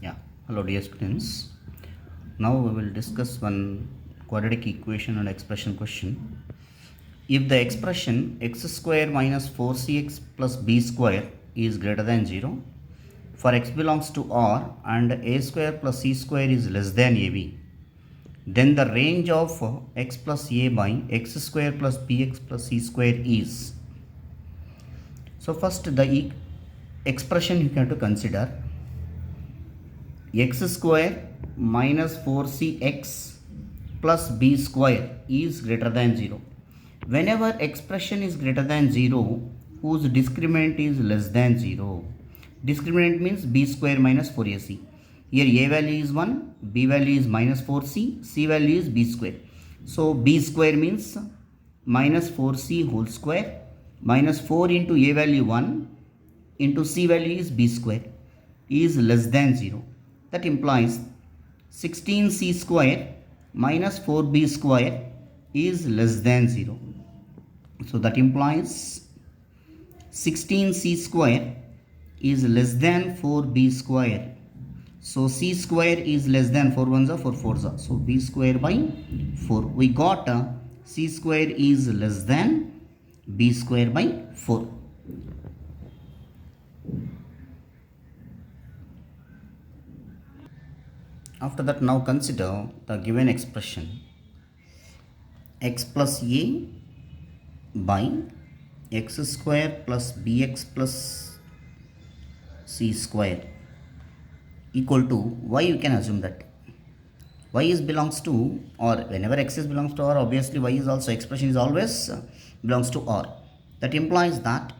Yeah, hello dear students. Now we will discuss one quadratic equation and expression question. If the expression x square minus 4cx plus b square is greater than 0, for x belongs to R and a square plus c square is less than ab, then the range of x plus a by x square plus bx plus c square is. So first the expression you have to consider x square minus 4cx plus b square is greater than 0. Whenever expression is greater than 0, whose discriminant is less than 0. Discriminant means b square minus 4ac. Here a value is 1, b value is minus 4c, c value is b square. So b square means minus 4c whole square minus 4 into a value 1 into c value is b square is less than 0. That implies 16c square minus 4b square is less than 0. So that implies 16c square is less than 4b square. So c square is less than 4 ones are 4 fours are. So b square by 4. We got c square is less than b square by 4. After that, now consider the given expression x plus a by x square plus bx plus c square equal to y. You can assume that y is belongs to, or whenever x is belongs to R, obviously y is also, expression is always belongs to R. That implies that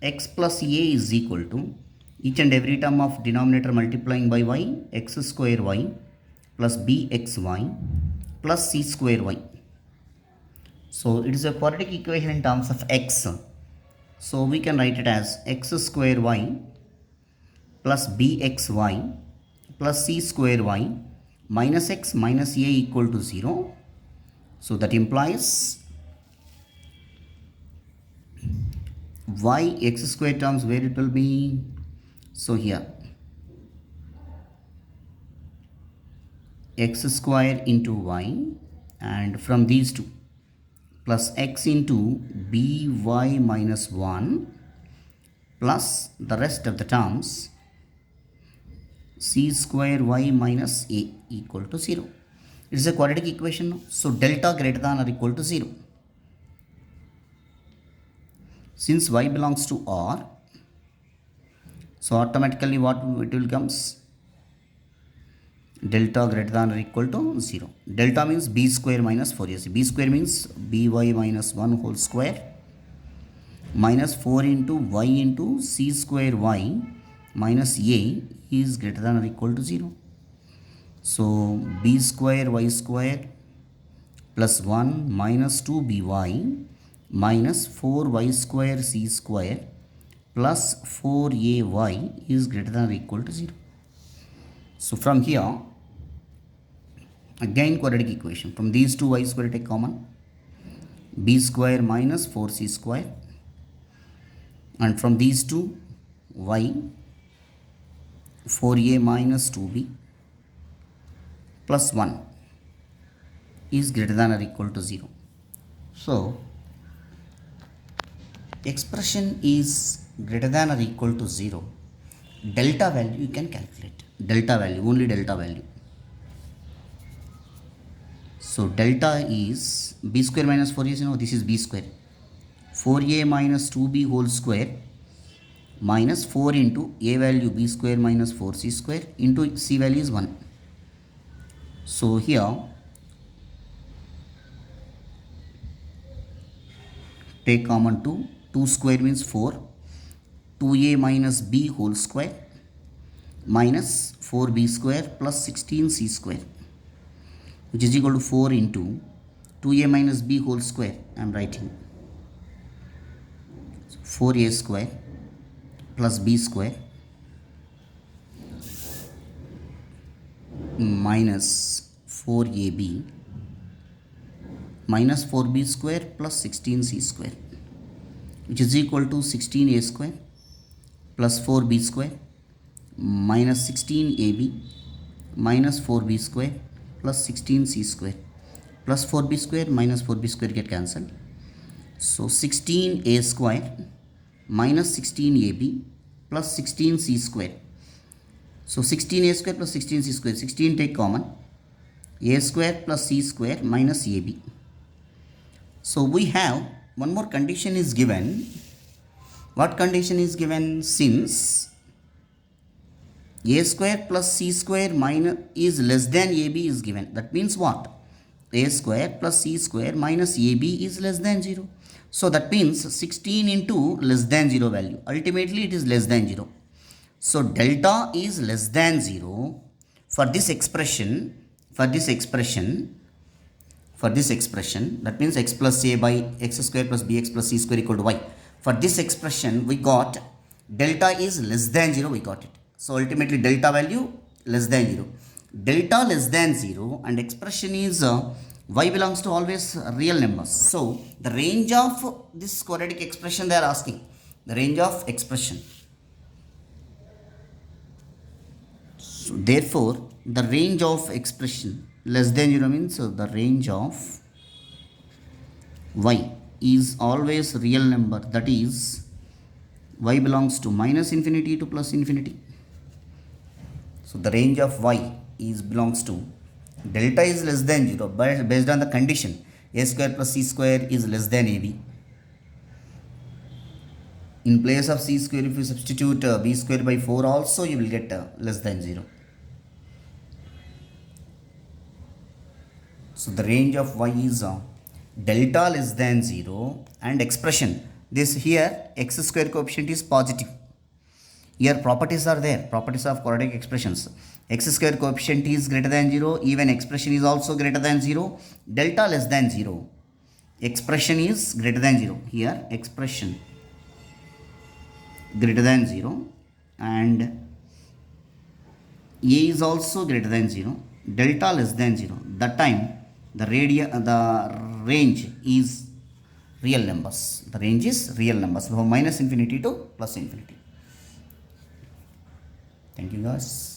x plus a is equal to each and every term of denominator multiplying by y, x square y plus bxy plus c square y. So it is a quadratic equation in terms of x. So we can write it as x square y plus bxy plus c square y minus x minus a equal to 0. So that implies y x square terms where it will be. So here x square into y, and from these two plus x into by minus 1 plus the rest of the terms c square y minus a equal to 0. It is a quadratic equation. So delta greater than or equal to 0. Since y belongs to R, so automatically what it will comes? Delta greater than or equal to 0. Delta means b square minus 4ac. b square means by minus 1 whole square minus 4 into y into c square y minus a is greater than or equal to 0. So b square y square plus 1 minus 2by minus 4y square c square plus 4ay is greater than or equal to 0. So from here, again quadratic equation. From these two y square take common, b square minus 4c square, and from these two y 4a minus 2b plus 1 is greater than or equal to 0. So expression is greater than or equal to 0. Delta value you can calculate. Delta value, only delta value. So delta is b square minus 4a, this is b square. 4a minus 2b whole square minus 4 into a value b square minus 4c square into c value is 1. So here take common 2. 2 square means 4. 2a minus b whole square minus 4b square plus 16c square, which is equal to 4 into 2a minus b whole square. I am writing 4a square plus b square minus 4ab minus 4b square plus 16c square, which is equal to 16a square plus 4b square minus 16ab minus 4b square plus 16c square plus 4b square minus 4b square get cancelled. So 16a square minus 16ab plus 16c square. So 16a square plus 16c square, 16 take common, a square plus c square minus ab. So we have one more condition is given. What condition is given? Since a square plus c square minus is less than ab is given. That means what? A square plus c square minus ab is less than 0. So that means 16 into less than 0 value. Ultimately it is less than 0. So delta is less than 0 for this expression. For this expression, that means x plus a by x square plus bx plus c square equal to y. For this expression we got delta is less than 0, we got it. So ultimately delta value less than 0. Delta less than 0 and expression is y belongs to always real numbers. So the range of this quadratic expression they are asking. The range of expression. So therefore the range of expression less than 0 means the range of y is always real number, that is y belongs to minus infinity to plus infinity. So the range of y is belongs to delta is less than 0 but based on the condition a square plus c square is less than ab. In place of c square if you substitute b square by 4 also you will get less than 0. So the range of y is delta less than 0 and expression. This here x square coefficient is positive. Here properties are there, properties of quadratic expressions. X square coefficient is greater than 0, even expression is also greater than 0, delta less than 0, expression is greater than 0. Here expression greater than 0 and a is also greater than 0, delta less than 0. That time the range is real numbers. The range is real numbers from minus infinity to plus infinity. Thank you guys.